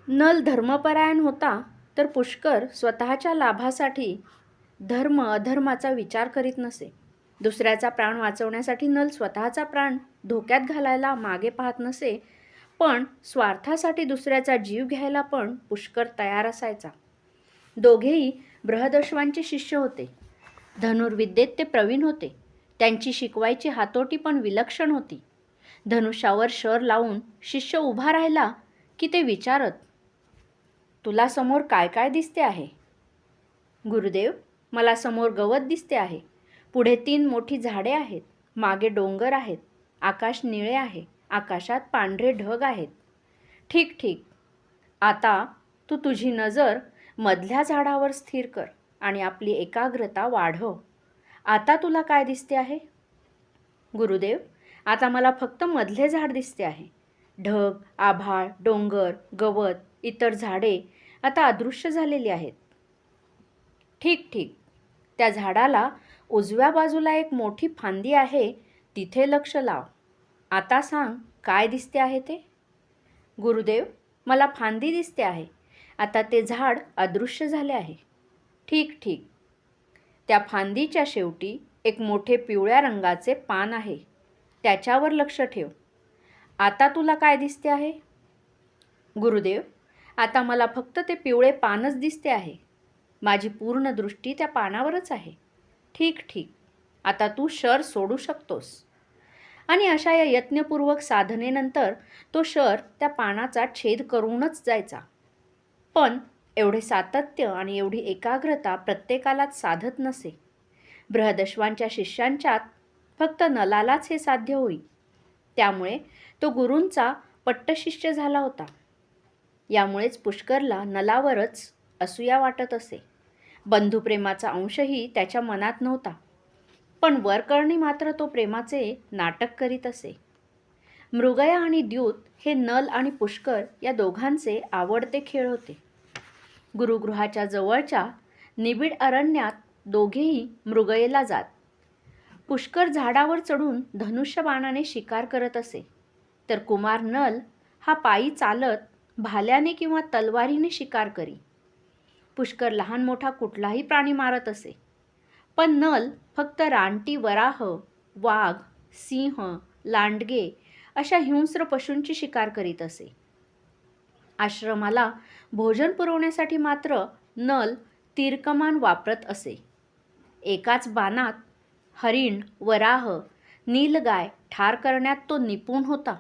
Null धर्मपरायण होता, तर पुष्कर स्वतःच्या लाभासाठी धर्म अधर्माचा विचार करीत नसे. दुसऱ्याचा प्राण वाचवण्यासाठी नल स्वतःचा प्राण धोक्यात घालायला मागे पाहत नसे, पण स्वार्थासाठी दुसऱ्याचा जीव घ्यायला पण पुष्कर तयार असायचा. दोघेही बृहदश्वांचे शिष्य होते. धनुर्विद्येत ते प्रवीण होते. त्यांची शिकवायची हातोटी पण विलक्षण होती. धनुष्यावर शर लावून शिष्य उभा राहिला की ते विचारत, तुला समोर काय काय दिसते आहे? गुरुदेव, मला समोर गवत दिसते आहे. पुढे 3 मोठी झाडे आहेत. मागे डोंगर आहेत. आकाश निळे आहे. आकाशात पांढरे ढग आहेत. ठीक ठीक. आता तू तुझी नजर मधल्या झाडावर स्थिर कर आणि आपली एकाग्रता वाढव. आता तुला काय दिसते आहे? गुरुदेव, आता मला फक्त मधले झाड दिसते आहे. ढग, आभाळ, डोंगर, गवत, इतर झाडे आता अदृश्य झालेली आहेत. ठीक ठीक. त्या झाडाला उजव्या बाजूला एक मोठी फांदी आहे, तिथे लक्ष लाव. आता सांग, काय दिसते आहे ते? गुरुदेव, मला फांदी दिसते आहे. आता ते झाड अदृश्य झाले आहे. ठीक ठीक. त्या फांदीच्या शेवटी एक मोठे पिवळ्या रंगाचे पान आहे. त्याच्यावर लक्ष ठेव. आता तुला काय दिसते आहे? गुरुदेव, आता मला फक्त ते पिवळे पानच दिसते आहे. माझी पूर्ण दृष्टी त्या पानावरच आहे. ठीक ठीक. आता तू शर सोडू शकतोस. आणि अशा या यत्नपूर्वक साधनेनंतर तो शर त्या पानाचा छेद करूनच जायचा. पण एवढे सातत्य आणि एवढी एकाग्रता प्रत्येकालाच साधत नसे. बृहदश्वांच्या शिष्यांच्यात फक्त नलालाच हे साध्य होई. त्यामुळे तो गुरूंचा पट्टशिष्य झाला होता. यामुळेच पुष्करला नलावरच असूया वाटत असे. बंधुप्रेमाचा अंशही त्याच्या मनात नव्हता. पण वरकरणी मात्र तो प्रेमाचे नाटक करीत असे. मृगया आणि द्यूत हे नल आणि पुष्कर या दोघांचे आवडते खेळ होते. गुरुगृहाच्या जवळच्या निबिड अरण्यात दोघेही मृगयेला जात. पुष्कर झाडावर चढून धनुष्यबाणाने शिकार करत असे, तर कुमार नल हा पायी चालत भाल्याने किंवा तलवारीने शिकार करी. पुष्कर लहान मोठा कुठलाही प्राणी मारत असे, पण नल फक्त रानटी वराह, वाघ, सिंह, लांडगे अशा हिंस्र पशूंची शिकार करीत असे. आश्रमाला भोजन पुरवण्यासाठी मात्र नल तीरकमान वापरत असे. एकाच बाणात हरिण, वराह, नीलगाय ठार करण्यात तो निपुण होता.